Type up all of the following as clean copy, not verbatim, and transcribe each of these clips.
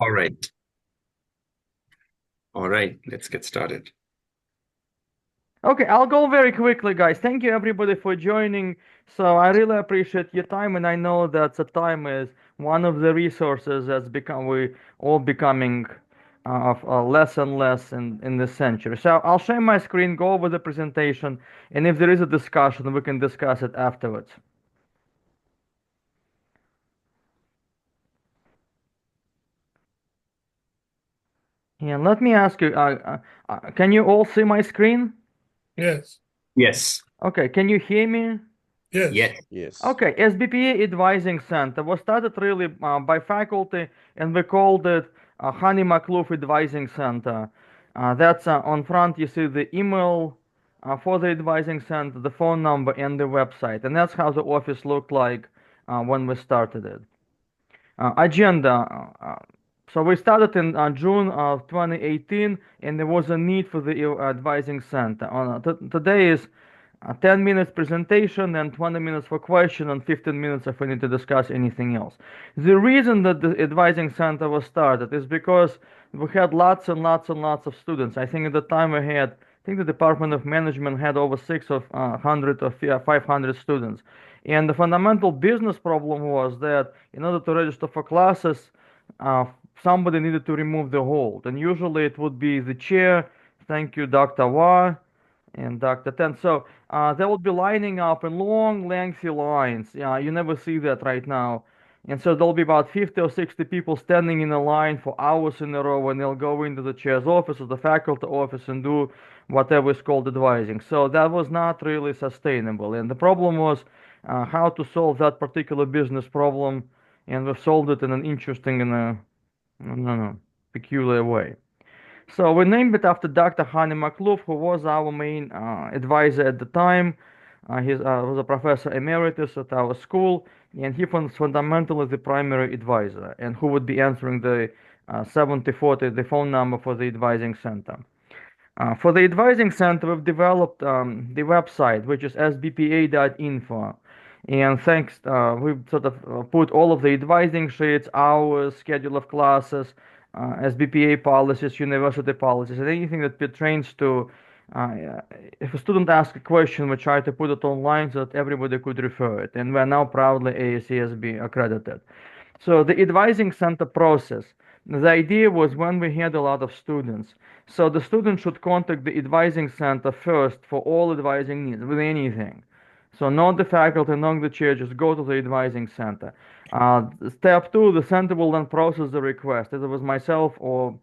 All right. All right. Let's get started. Okay, I'll go very quickly, guys. Thank you everybody for joining. So I really appreciate your time, and I know that the time is one of the resources that's become we all becoming of less and less in this century. So I'll share my screen, go over the presentation, and if there is a discussion, we can discuss it afterwards. And let me ask you, can you all see my screen? Yes. Yes. Okay, can you hear me? Yes. Yes. Yes. Okay, SBPA Advising Center was started really by faculty, and we called it Honey McLuff Advising Center. That's on front. You see the email for the advising center, the phone number, and the website, and that's how the office looked like when we started it. Agenda. So we started in June of 2018, and there was a need for the advising center. Today is 10 minutes presentation and 20 minutes for question and 15 minutes if we need to discuss anything else. The reason that the advising center was started is because we had lots and lots and lots of students. I think at the time we had, I think the Department of Management had over 600 or 500 students. And the fundamental business problem was that in order to register for classes, uh, somebody needed to remove the hold. And usually it would be the chair. Thank you, Dr. Wa and Dr. Ten. So they would be lining up in long, lengthy lines. You never see that right now. And so there'll be about 50 or 60 people standing in a line for hours in a row, and they'll go into the chair's office or the faculty office and do whatever is called advising. So that was not really sustainable. And the problem was how to solve that particular business problem, and we solved it in an interesting and no, peculiar way. So we named it after Dr. Hani Makluf, who was our main advisor at the time. He was a professor emeritus at our school, and he was fundamentally the primary advisor, and who would be answering the 7040, the phone number for the advising center. For the advising center, we've developed the website, which is sbpa.info. And thanks, we've sort of put all of the advising sheets, hours, schedule of classes, SBPA policies, university policies, and anything that pertains to. Uh, if a student asks a question, we try to put it online so that everybody could refer it. And we're now proudly AACSB accredited. So the advising center process, the idea was when we had a lot of students, so the student should contact the advising center first for all advising needs with anything. So not the faculty, not the chair, just go to the advising center. Step two, the center will then process the request, either with myself or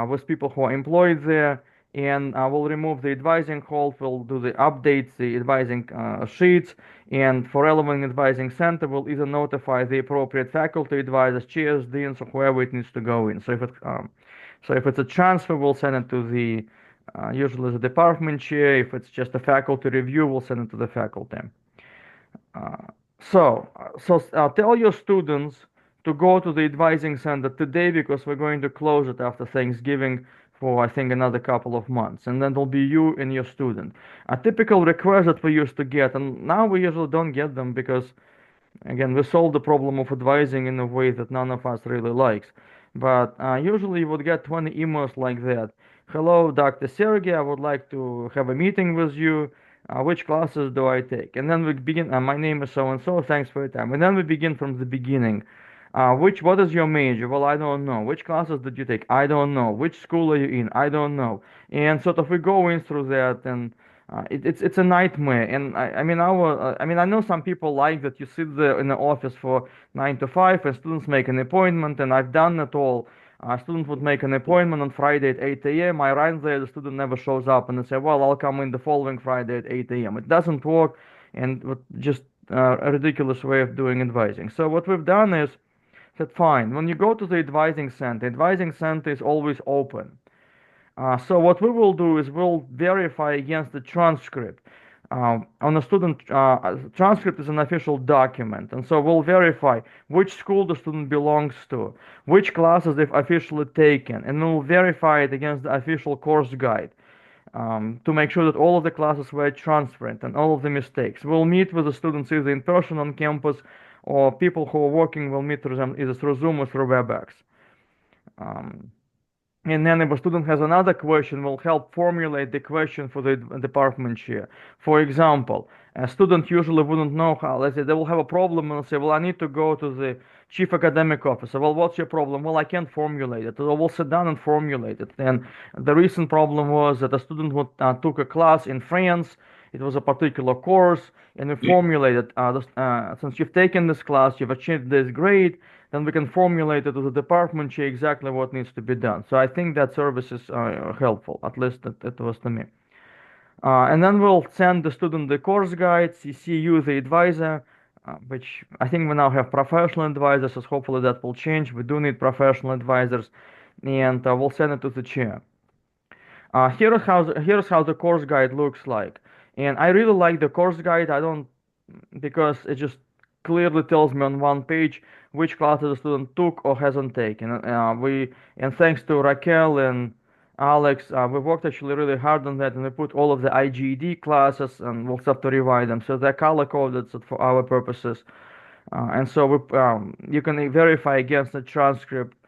with people who are employed there, and we'll remove the advising hold, we'll do the updates, the advising sheets, and for relevant advising center, we'll either notify the appropriate faculty advisors, chairs, deans, or whoever it needs to go in. So if it's a transfer, we'll send it to the usually the department chair. If it's just a faculty review, we'll send it to the faculty. Uh, so tell your students to go to the advising center today because we're going to close it after Thanksgiving for I think another couple of months, and then it'll be you and your student. A typical request that we used to get, and now we usually don't get them because again, we solved the problem of advising in a way that none of us really likes. But usually you would get 20 emails like that. Hello, Dr. Sergey, I would like to have a meeting with you. Which classes do I take? And then we begin, my name is so and so, thanks for your time. And then we begin from the beginning. What is your major? Well, I don't know. Which classes did you take? I don't know. Which school are you in? I don't know. And sort of we go in through that, and it's a nightmare. And I mean I know some people like that you sit there in the office for 9 to 5 and students make an appointment, and I've done it all. A student would make an appointment on Friday at 8 a.m. I run there, the student never shows up, and they say, well, I'll come in the following Friday at 8 a.m. It doesn't work, and just a ridiculous way of doing advising. So what we've done is said, fine, when you go to the advising center is always open. So what we will do is we'll verify against the transcript. On a student transcript is an official document, and so we'll verify which school the student belongs to, which classes they've officially taken, and we'll verify it against the official course guide to make sure that all of the classes were transparent and all of the mistakes. We'll meet with the students either in person on campus, or people who are working will meet with them either through Zoom or through WebEx. And then if a student has another question, we'll help formulate the question for the department chair. For example, a student usually wouldn't know how, let's say they will have a problem and say, well, I need to go to the chief academic officer. Well, what's your problem? Well, I can't formulate it. So we'll sit down and formulate it. And the recent problem was that a student took a class in France. It was a particular course, and we formulated, since you've taken this class, you've achieved this grade, then we can formulate it to the department chair exactly what needs to be done. So I think that service is helpful, at least it was to me. And then we'll send the student the course guide, CC you, the advisor, which I think we now have professional advisors, so hopefully that will change. We do need professional advisors, and we'll send it to the chair. Here's how the course guide looks like. And I really like the course guide. I don't, because it just clearly tells me on one page which classes the student took or hasn't taken. And thanks to Raquel and Alex, we worked actually really hard on that, and we put all of the IGED classes, and we'll have to revise them. So they're color coded for our purposes. And so you can verify against the transcript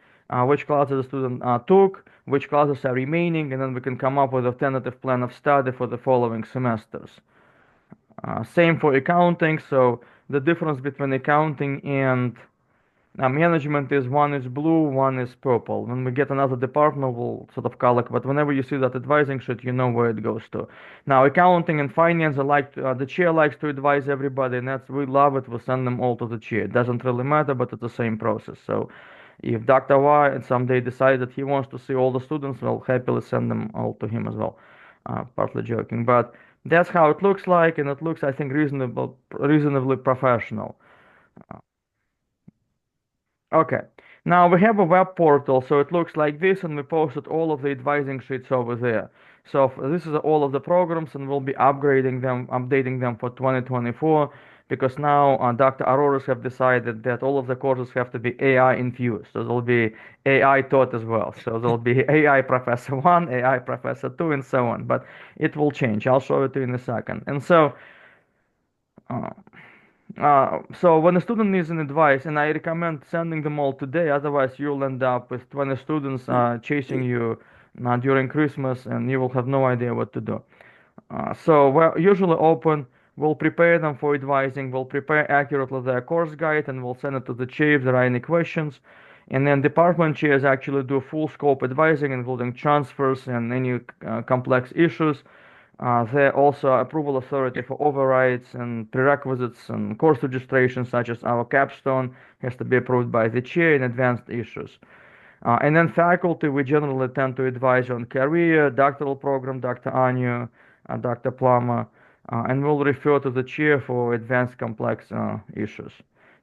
which classes the student took, which classes are remaining, and then we can come up with a tentative plan of study for the following semesters. Same for accounting. So the difference between accounting and management is one is blue, one is purple. When we get another department, we'll sort of color, but whenever you see that advising sheet, you know where it goes to. Now, accounting and finance, the chair likes to advise everybody, and we love it. We send them all to the chair. It doesn't really matter, but it's the same process. So if Dr. Y and someday decides that he wants to see all the students, we'll happily send them all to him as well. Partly joking, but that's how it looks like, and it looks, I think, reasonably professional. Okay, now we have a web portal, so it looks like this, and we posted all of the advising sheets over there. So this is all of the programs, and we'll be updating them for 2024, because now Dr. Auroras have decided that all of the courses have to be AI infused. So there'll be AI taught as well. So there'll be AI Professor 1, AI Professor 2, and so on. But it will change. I'll show it to you in a second. And so so when a student needs an advice, and I recommend sending them all today, otherwise you'll end up with 20 students chasing you during Christmas, and you will have no idea what to do. So we're usually open. We'll prepare them for advising. We'll prepare accurately their course guide, and we'll send it to the chair if there are any questions. And then department chairs actually do full scope advising, including transfers and any complex issues. They're also approval authority for overrides and prerequisites and course registration, such as our capstone has to be approved by the chair in advanced issues. And then faculty, we generally tend to advise on career, doctoral program, Dr. Anu, Dr. Plummer, and we'll refer to the chair for advanced complex issues.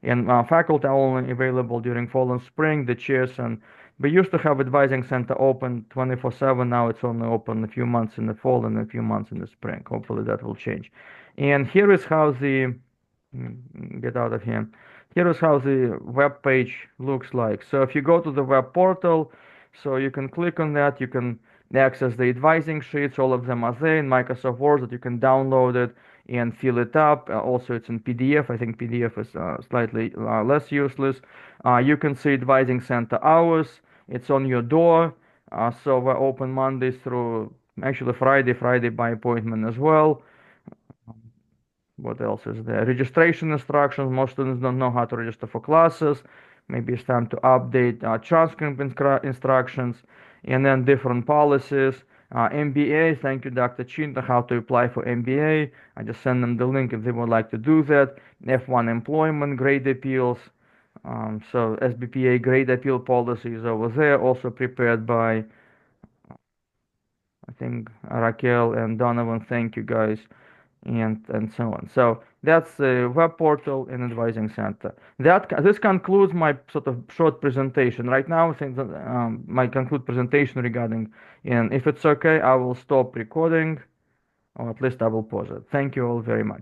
And faculty are only available during fall and spring, the chairs, and we used to have advising center open 24/7. Now it's only open a few months in the fall and a few months in the spring. Hopefully that will change. And here is how get out of here. Here is how the web page looks like. So if you go to the web portal, so you can click on that, you can access the advising sheets. All of them are there in Microsoft Word that you can download it and fill it up. Also, it's in PDF. I think PDF is slightly less useless. You can see advising center hours. It's on your door. So we're open Mondays through actually Friday by appointment as well. What else is there? Registration instructions. Most students don't know how to register for classes. Maybe it's time to update transcript instructions, and then different policies. MBA, thank you, Dr. Chinta, how to apply for MBA. I just send them the link if they would like to do that. F1 employment, grade appeals. So SBPA grade appeal policy is over there, also prepared by, I think, Raquel and Donovan. Thank you, guys, and so on. So that's the web portal and advising center. This concludes my sort of short presentation. Right now, I think that my conclude presentation regarding, and if it's okay, I will stop recording, or at least I will pause it. Thank you all very much.